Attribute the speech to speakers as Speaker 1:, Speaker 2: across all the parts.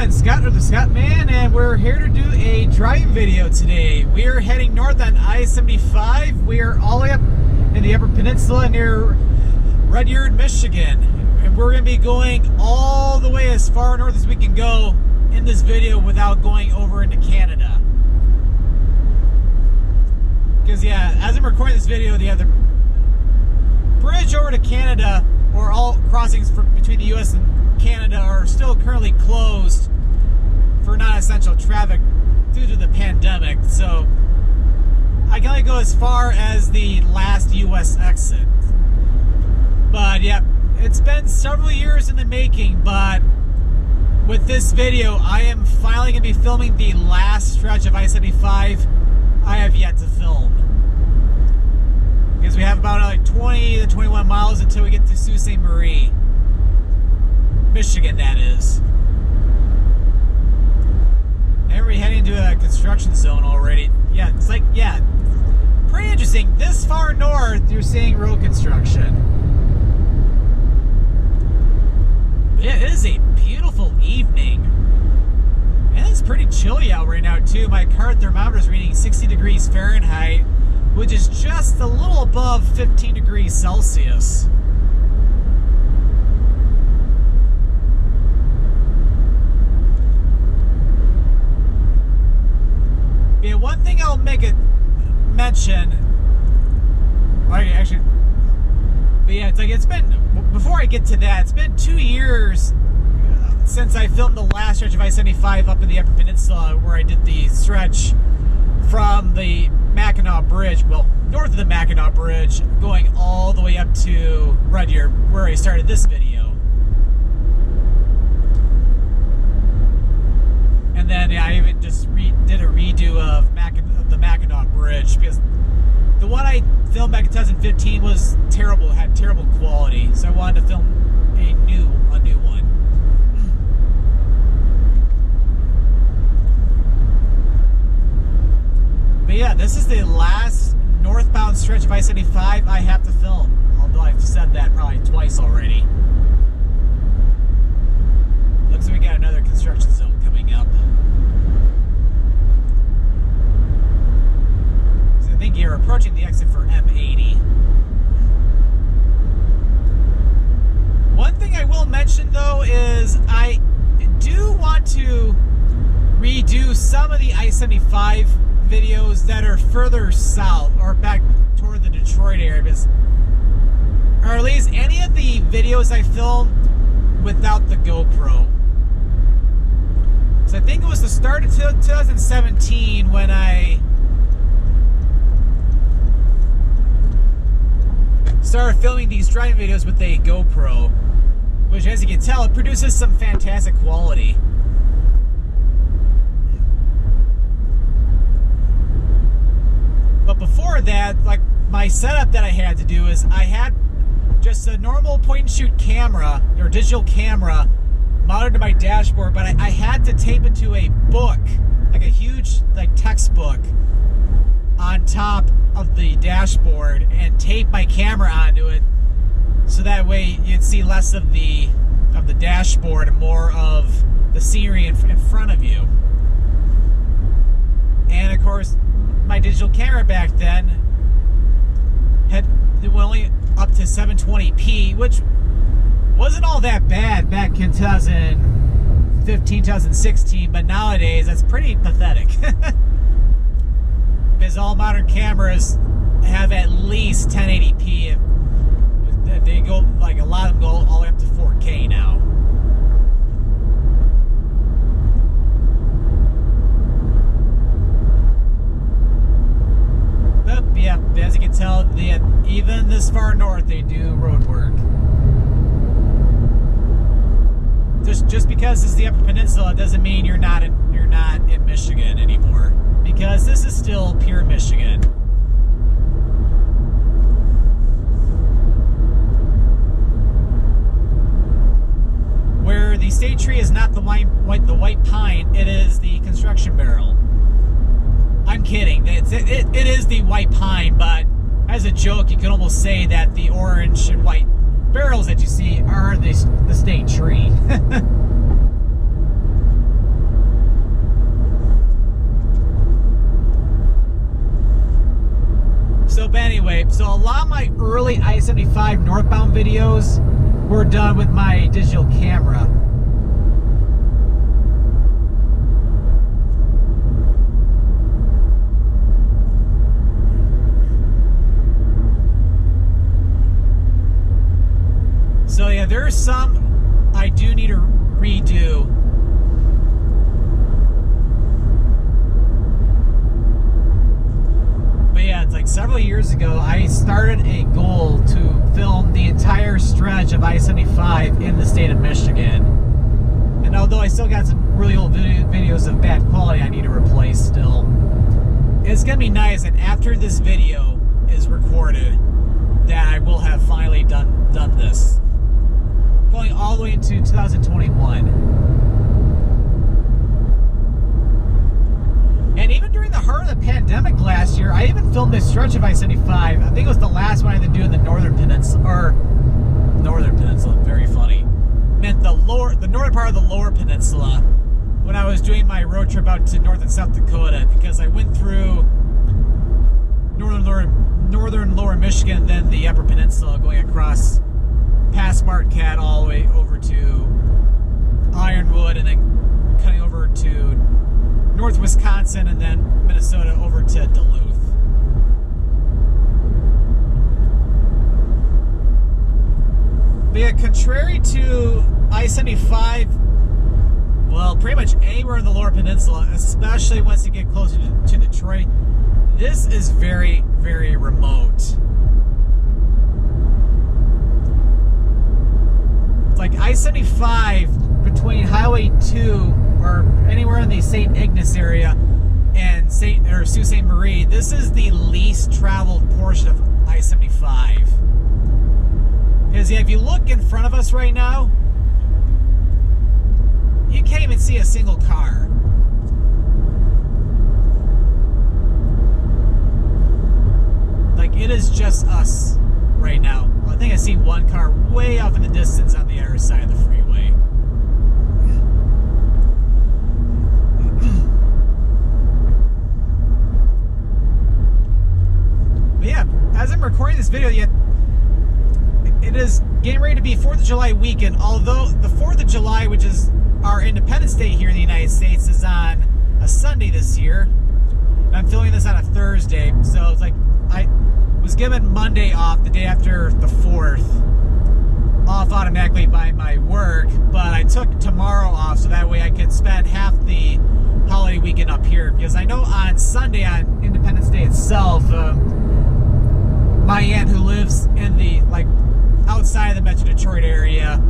Speaker 1: everyone, Scott or the Scottman, and we're here to do a driving video today. We are heading north on I-75. We are all the way up in the Upper Peninsula near Rudyard, Michigan. And we're going to be going all the way as far north as we can go in this video without going over into Canada. Because yeah, as I'm recording this video, the other bridge over to Canada, or all crossings between the U.S. and Canada, are still currently closed for non-essential traffic due to the pandemic. So I can only go as far as the last U.S. exit. But yeah, it's been several years in the making, but with this video, I am finally going to be filming the last stretch of I-75 I have yet to film. Because we have about like 20 to 21 miles until we get to Sault Ste. Marie, Michigan, that is. And we're heading into a construction zone already. Yeah, it's like, yeah, pretty interesting. This far north, you're seeing road construction. But yeah, it is a beautiful evening. And it's pretty chilly out right now, too. My car thermometer is reading 60 degrees Fahrenheit, which is just a little above 15 degrees Celsius. Yeah, one thing I'll make a mention, actually, but yeah, it's been, before I get to that, it's been 2 years since I filmed the last stretch of I-75 up in the Upper Peninsula, where I did the stretch from the Mackinac Bridge, well, north of the Mackinac Bridge, going all the way up to Rudyard, where I started this video. And then yeah, I even just did a redo of the Mackinac Bridge, because the one I filmed back in 2015 was terrible, had terrible quality, so I wanted to film a new one. But yeah, this is the last northbound stretch of I-75 I have to film, although I've said that probably twice already. Looks like we got another construction zone coming up. So I think you're approaching the exit for M-80. One thing I will mention though is I do want to redo some of the I-75 videos that are further south or back toward the Detroit area, because, or at least any of the videos I filmed without the GoPro. So I think it was the start of 2017 when I started filming these driving videos with a GoPro, which, as you can tell, it produces some fantastic quality. But before that, like, my setup that I had to do is I had just a normal point-and-shoot camera, or digital camera, mounted to my dashboard, but I had to tape it to a book, like a huge textbook, on top of the dashboard, and tape my camera onto it, so that way you'd see less of the dashboard and more of the scenery in front of you. And of course, my digital camera back then went only up to 720p, which wasn't all that bad back in 2015, 2016, but nowadays that's pretty pathetic. Because all modern cameras have at least 1080p. They go, like, a lot of them go all the way up to 4K now. Yeah, as you can tell, even this far north, they do road work. Just because this is the Upper Peninsula doesn't mean you're not in Michigan anymore, because this is still pure Michigan. Where the state tree is not the white pine, it is the construction barrel. I'm kidding. It is the white pine, but as a joke, you can almost say that the orange and white barrels that you see are the state tree. lot of my early I-75 northbound videos were done with my digital camera. So yeah, there's some I do need to redo. But yeah, it's like several years ago, I started a goal to film the entire stretch of I-75 in the state of Michigan. And although I still got some really old videos of bad quality I need to replace still, it's gonna be nice that after this video is recorded, that I will have finally done this. Going all the way into 2021. And even during the heart of the pandemic last year, I even filmed this stretch of I-75. I think it was the last one I had to do in the Northern Peninsula, very funny. Meant the northern part of the Lower Peninsula when I was doing my road trip out to North and South Dakota, because I went through northern Lower Michigan, then the Upper Peninsula, going across past Marquette all the way over to Ironwood, and then cutting over to North Wisconsin, and then Minnesota over to Duluth. But yeah, contrary to I-75, well, pretty much anywhere in the Lower Peninsula, especially once you get closer to Detroit, this is very, very remote. Like I-75 between Highway 2 or anywhere in the St. Ignace area and Sault Ste. Marie, this is the least traveled portion of I-75. Because yeah, if you look in front of us right now, you can't even see a single car. Like, it is just us right now. I think I see one car way off in the distance on the other side of the freeway. But yeah, as I'm recording this video, yet it is getting ready to be 4th of July weekend, although the 4th of July, which is our Independence Day here in the United States, is on a Sunday this year. And I'm filming this on a Thursday, so it's like I was given Monday off, the day after the 4th, off automatically by my work, but I took tomorrow off so that way I could spend half the holiday weekend up here, because I know on Sunday, on Independence Day itself, my aunt, who lives in the, like, outside of the Metro Detroit area,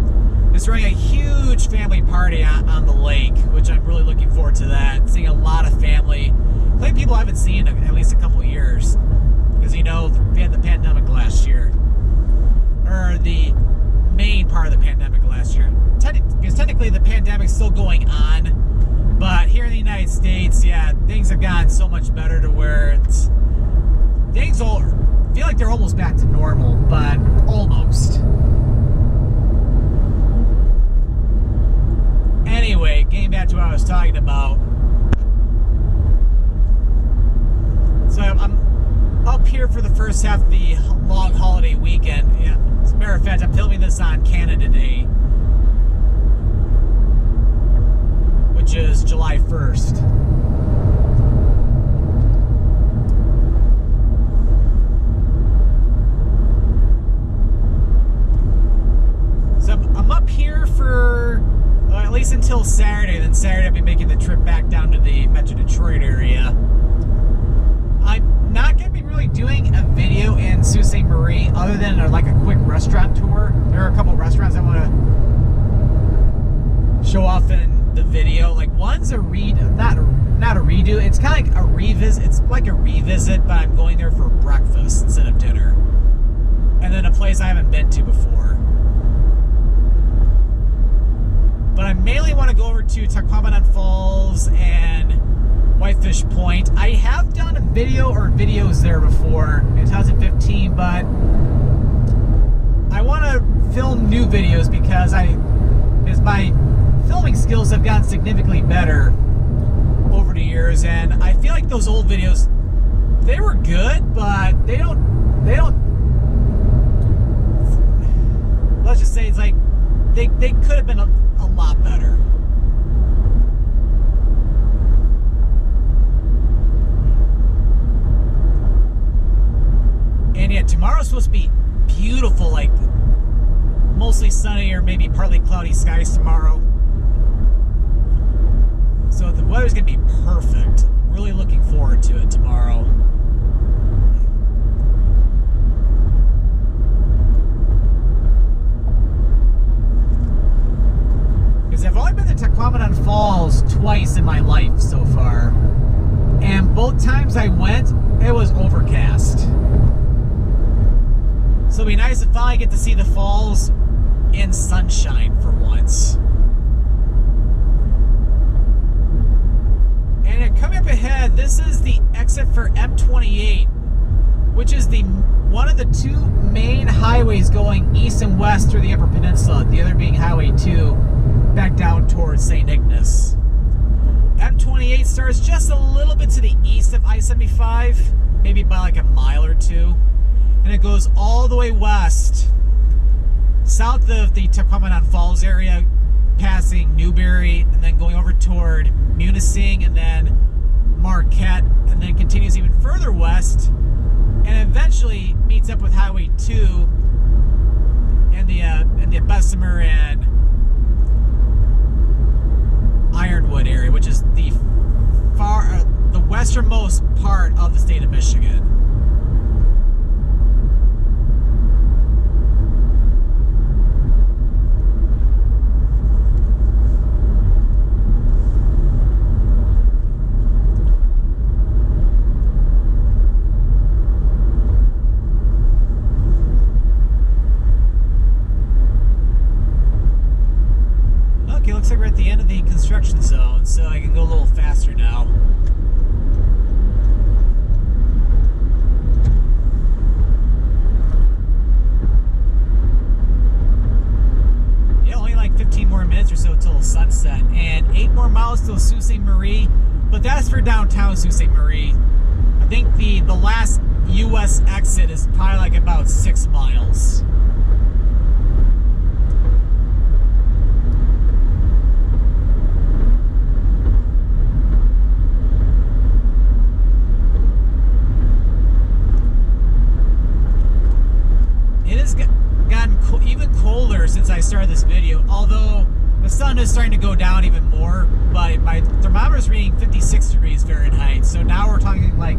Speaker 1: is throwing a huge family party on the lake, which I'm really looking forward to that. Seeing a lot of family, like people I haven't seen in at least a couple years. Because, you know, we had the pandemic last year. Or the main part of the pandemic last year. Because technically the pandemic's still going on. But here in the United States, yeah, things have gotten so much better to where things all feel like they're almost back to normal, but almost. Anyway, getting back to what I was talking about. So I'm up here for the first half of the long holiday weekend. Yeah, as a matter of fact, I'm filming this on Canada Day, which is July 1st. So I'm up here for at least until Saturday. Then Saturday I'll be making the trip back down to the Metro Detroit area. I'm not going to be really doing a video in Sault Ste. Marie other than like a quick restaurant tour. There are a couple restaurants I want to show off in the video. Like, one's a not a redo. It's kind of like a revisit. It's like a revisit, but I'm going there for breakfast instead of dinner. And then a place I haven't been to before. But I mainly want to go over to Taquamenon Falls and Whitefish Point. I have done a video or videos there before in 2015, but I want to film new videos because my filming skills have gotten significantly better over the years, and I feel like those old videos, they were good, but they don't let's just say it's like they could have been a lot better. And yeah, tomorrow's supposed to be beautiful, like mostly sunny or maybe partly cloudy skies tomorrow. So the weather's gonna be perfect. Really looking forward to it tomorrow. Because I've only been to Scottman895 Falls twice in my life so far. And both times I went, it was overcast. So it'll be nice to finally get to see the falls in sunshine for once. And coming up ahead, this is the exit for M-48, which is one of the two main highways going east and west through the Upper Peninsula, the other being Highway 2, back down towards St. Ignace. M-28 starts just a little bit to the east of I-75, maybe by like a mile or two, and it goes all the way west, south of the Scottman895 Falls area, passing Newberry, and then going over toward Munising, and then Marquette, and then continues even further west, and eventually meets up with Highway 2 and the Bessemer and Ironwood area, which is the westernmost part of the state of Michigan. Looks like we're at the end of the construction zone, so I can go a little faster now. Yeah, only like 15 more minutes or so till sunset, and 8 more miles till Sault Ste. Marie, but that's for downtown Sault Ste. Marie. I think the last U.S. exit is probably like about 6 miles. Even colder since I started this video, although the sun is starting to go down even more, but my thermometer is reading 56 degrees Fahrenheit, so now we're talking like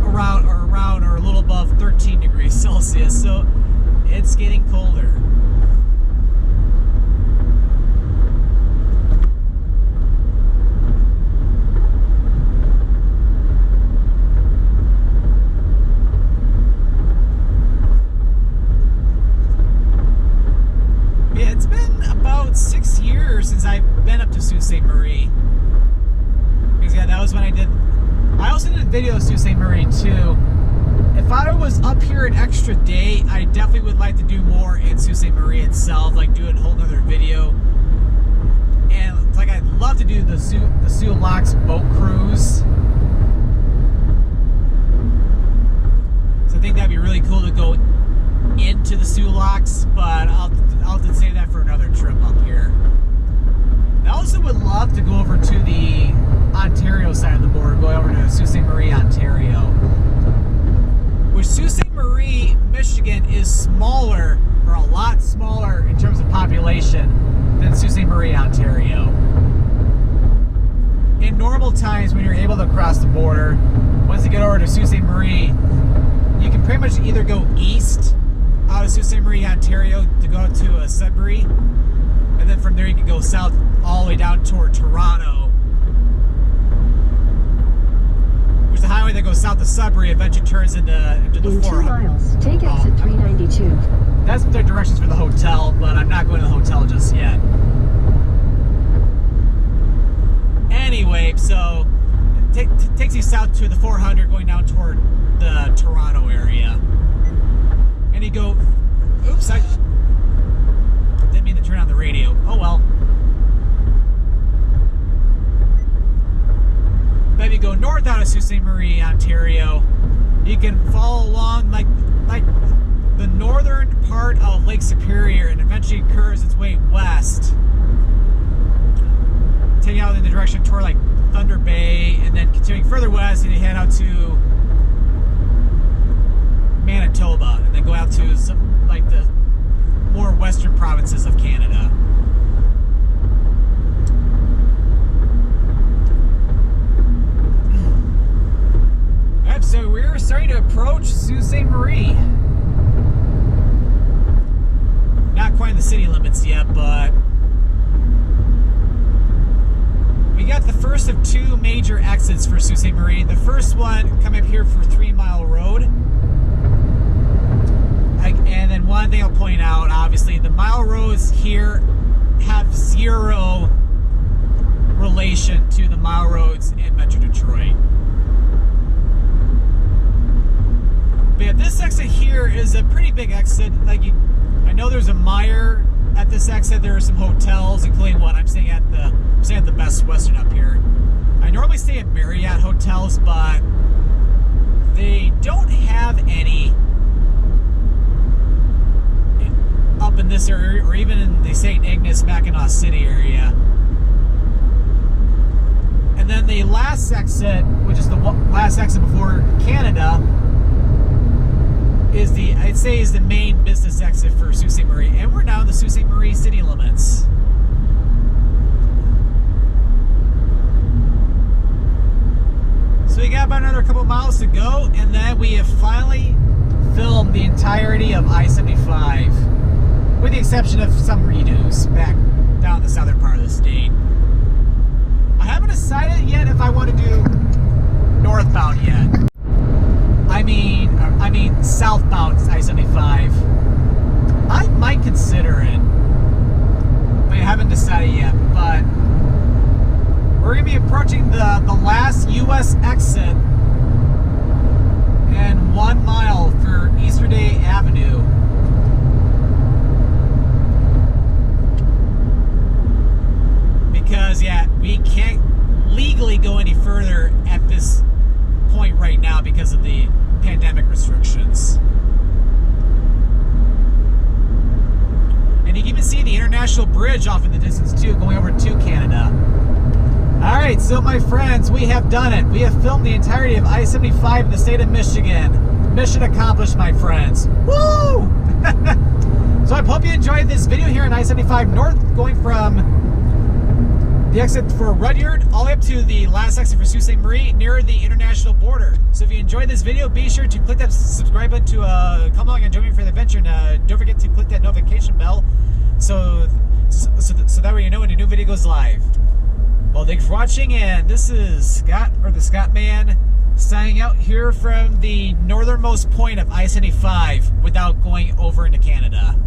Speaker 1: around or a little above 13 degrees Celsius, so it's getting colder. It's been about 6 years since I've been up to Sault Ste. Marie. Because yeah, that was when I also did a video of Sault Ste. Marie too. If I was up here an extra day, I definitely would like to do more in Sault Ste. Marie itself, like do a whole nother video. And like I'd love to do the Sault Locks boat cruise. So I think that'd be really cool to go into the Sault Locks, but I'll have to save that for another trip up here. I also would love to go over to the Ontario side of the border, go over to Sault Ste. Marie, Ontario. Which Sault Ste. Marie, Michigan is smaller, or a lot smaller in terms of population than Sault Ste. Marie, Ontario. In normal times when you're able to cross the border, once you get over to Sault Ste. Marie, you can pretty much either go east out of Sault Ste. Marie, Ontario to go to Sudbury, and then from there you can go south all the way down toward Toronto, which the highway that goes south of Sudbury eventually turns into the 400.
Speaker 2: 2 miles, take exit 392.
Speaker 1: That's the directions for the hotel, but I'm not going to the hotel just yet. Anyway, so it takes you south to the 400 going down toward the Toronto area. And you go, oops, I didn't mean to turn on the radio. Oh well. Then you go north out of Sault Ste. Marie, Ontario. You can follow along like the northern part of Lake Superior and eventually curves its way west, taking out in the direction toward like Thunder Bay, and then continuing further west and you head out to Manitoba, and then go out to some like the more western provinces of Canada. Alright, so we're starting to approach Sault Ste. Marie. Not quite in the city limits yet, but we got the first of two major exits for Sault Ste. Marie. The first one coming up here for 3 Mile Road. And then one thing I'll point out, obviously, the mile roads here have zero relation to the mile roads in Metro Detroit. But yeah, this exit here is a pretty big exit. Like, I know there's a Meijer at this exit. There are some hotels, including one I'm staying at the Best Western up here. I normally stay at Marriott hotels, but they don't have any up in this area, or even in the St. Ignace, Mackinac City area. And then the last exit, which is the last exit before Canada, is I'd say the main business exit for Sault Ste. Marie. And we're now in the Sault Ste. Marie city limits. So we got about another couple miles to go, and then we have finally filmed the entirety of I-75. With the exception of some redos back down the southern part of the state. I haven't decided yet if I want to do northbound yet. I mean southbound I-75. I might consider it. I haven't decided yet, but we're going to be approaching the last U.S. exit and 1 mile for Easterday Avenue. Because, yeah, we can't legally go any further at this point right now because of the pandemic restrictions. And you can even see the International Bridge off in the distance, too, going over to Canada. Alright, so my friends, we have done it. We have filmed the entirety of I-75 in the state of Michigan. Mission accomplished, my friends. Woo! So I hope you enjoyed this video here on I-75 North, going from the exit for Rudyard all the way up to the last exit for Sault Ste. Marie near the international border. So if you enjoyed this video, be sure to click that subscribe button to come along and join me for the adventure, and don't forget to click that notification bell so that way you know when a new video goes live. Well, thanks for watching, and this is Scott, or the Scottman, signing out here from the northernmost point of I-75 without going over into Canada.